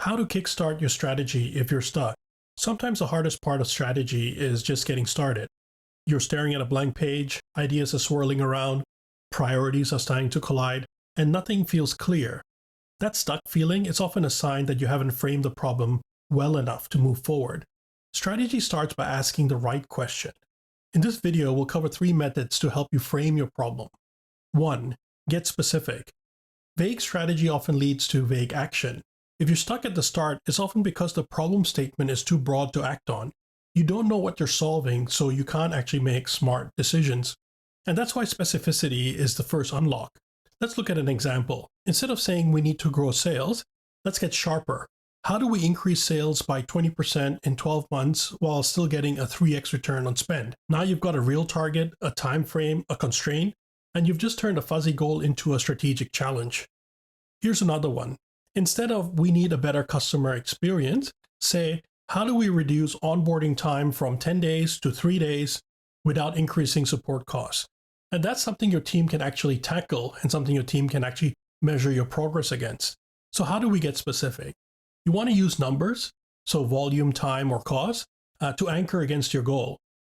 How to kickstart your strategy if you're stuck. Sometimes the hardest part of strategy is just getting started. You're staring at a blank page, ideas are swirling around, priorities are starting to collide, and nothing feels clear. That stuck feeling is often a sign that you haven't framed the problem well enough to move forward. Strategy starts by asking the right question. In this video, we'll cover 3 methods to help you frame your problem. 1. Get specific. Vague strategy often leads to vague action. If you're stuck at the start, it's often because the problem statement is too broad to act on. You don't know what you're solving, so you can't actually make smart decisions. And that's why specificity is the first unlock. Let's look at an example. Instead of saying we need to grow sales, let's get sharper. How do we increase sales by 20% in 12 months while still getting a 3x return on spend? Now you've got a real target, a time frame, a constraint, and you've just turned a fuzzy goal into a strategic challenge. Here's another one. Instead of we need a better customer experience, say, how do we reduce onboarding time from 10 days to 3 days without increasing support costs? And that's something your team can actually tackle and something your team can actually measure your progress against. So how do we get specific? You want to use numbers, so volume, time, or cost, to anchor against your goal.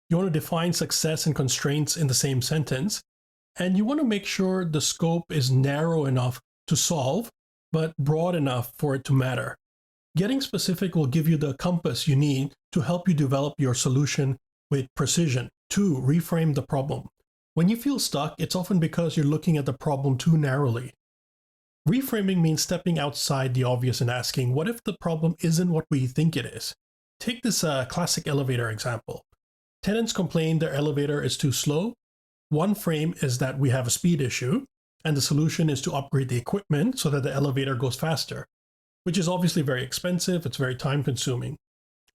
You want to define success and constraints in the same sentence, and you want to make sure the scope is narrow enough to solve, but broad enough for it to matter. Getting specific will give you the compass you need to help you develop your solution with precision. 2. Reframe the problem. When you feel stuck, it's often because you're looking at the problem too narrowly. Reframing means stepping outside the obvious and asking, what if the problem isn't what we think it is? Take this classic elevator example. Tenants complain their elevator is too slow. One frame is that we have a speed issue, and the solution is to upgrade the equipment so that the elevator goes faster, which is obviously very expensive, it's very time consuming.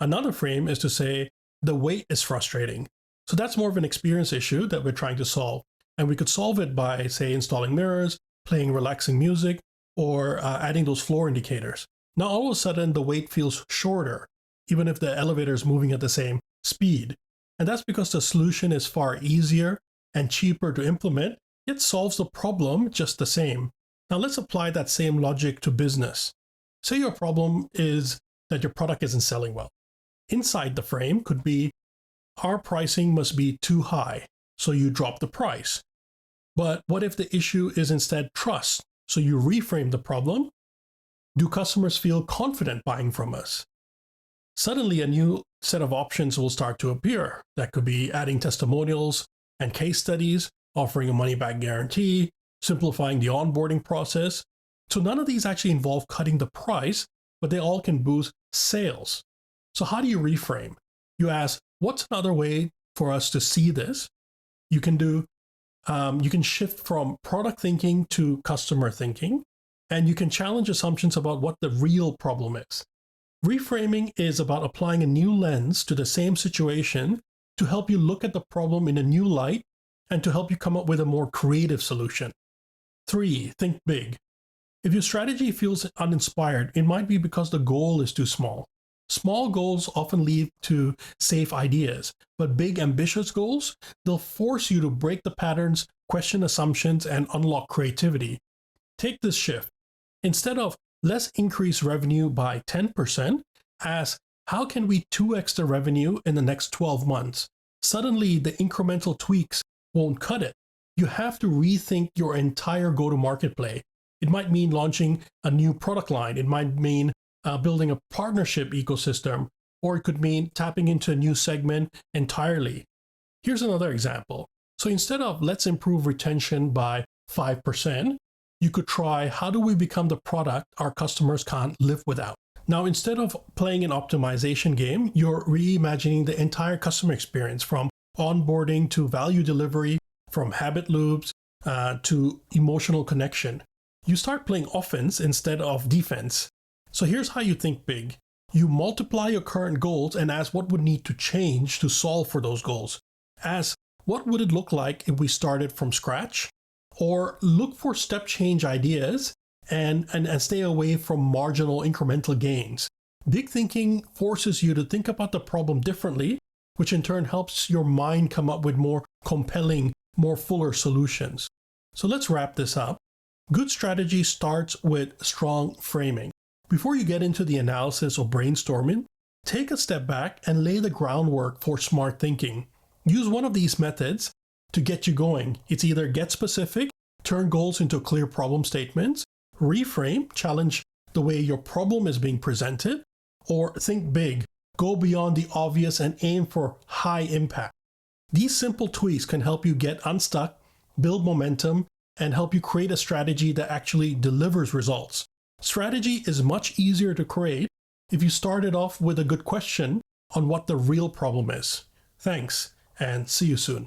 Another frame is to say the wait is frustrating. So that's more of an experience issue that we're trying to solve. And we could solve it by, say, installing mirrors, playing relaxing music, or adding those floor indicators. Now all of a sudden the wait feels shorter, even if the elevator is moving at the same speed. And that's because the solution is far easier and cheaper to implement. It solves the problem just the same. Now let's apply that same logic to business. Say your problem is that your product isn't selling well. Inside the frame could be, our pricing must be too high, so you drop the price. But what if the issue is instead trust? So you reframe the problem. Do customers feel confident buying from us? Suddenly a new set of options will start to appear. That could be adding testimonials and case studies, offering a money-back guarantee, simplifying the onboarding process. So none of these actually involve cutting the price, but they all can boost sales. So how do you reframe? You ask, what's another way for us to see this? You can shift from product thinking to customer thinking, and you can challenge assumptions about what the real problem is. Reframing is about applying a new lens to the same situation to help you look at the problem in a new light and to help you come up with a more creative solution. 3. Think big. If your strategy feels uninspired, it might be because the goal is too small. Small goals often lead to safe ideas, but big ambitious goals, they'll force you to break the patterns, question assumptions, and unlock creativity. Take this shift. Instead of let's increase revenue by 10%, ask how can we 2x the revenue in the next 12 months? Suddenly the incremental tweaks won't cut it. You have to rethink your entire go-to-market play. It might mean launching a new product line. It might mean building a partnership ecosystem, or it could mean tapping into a new segment entirely. Here's another example. So instead of let's improve retention by 5%, you could try how do we become the product our customers can't live without? Now, instead of playing an optimization game, you're reimagining the entire customer experience from onboarding to value delivery, from habit loops to emotional connection. You start playing offense instead of defense. So here's how you think big. You multiply your current goals and ask what would need to change to solve for those goals. Ask what would it look like if we started from scratch? Or look for step change ideas and stay away from marginal incremental gains. Big thinking forces you to think about the problem differently, which in turn helps your mind come up with more compelling, more fuller solutions. So let's wrap this up. Good strategy starts with strong framing. Before you get into the analysis or brainstorming, take a step back and lay the groundwork for smart thinking. Use one of these methods to get you going. It's either get specific, turn goals into clear problem statements, reframe, challenge the way your problem is being presented, or think big, go beyond the obvious and aim for high impact. These simple tweaks can help you get unstuck, build momentum, and help you create a strategy that actually delivers results. Strategy is much easier to create if you started off with a good question on what the real problem is. Thanks, and see you soon.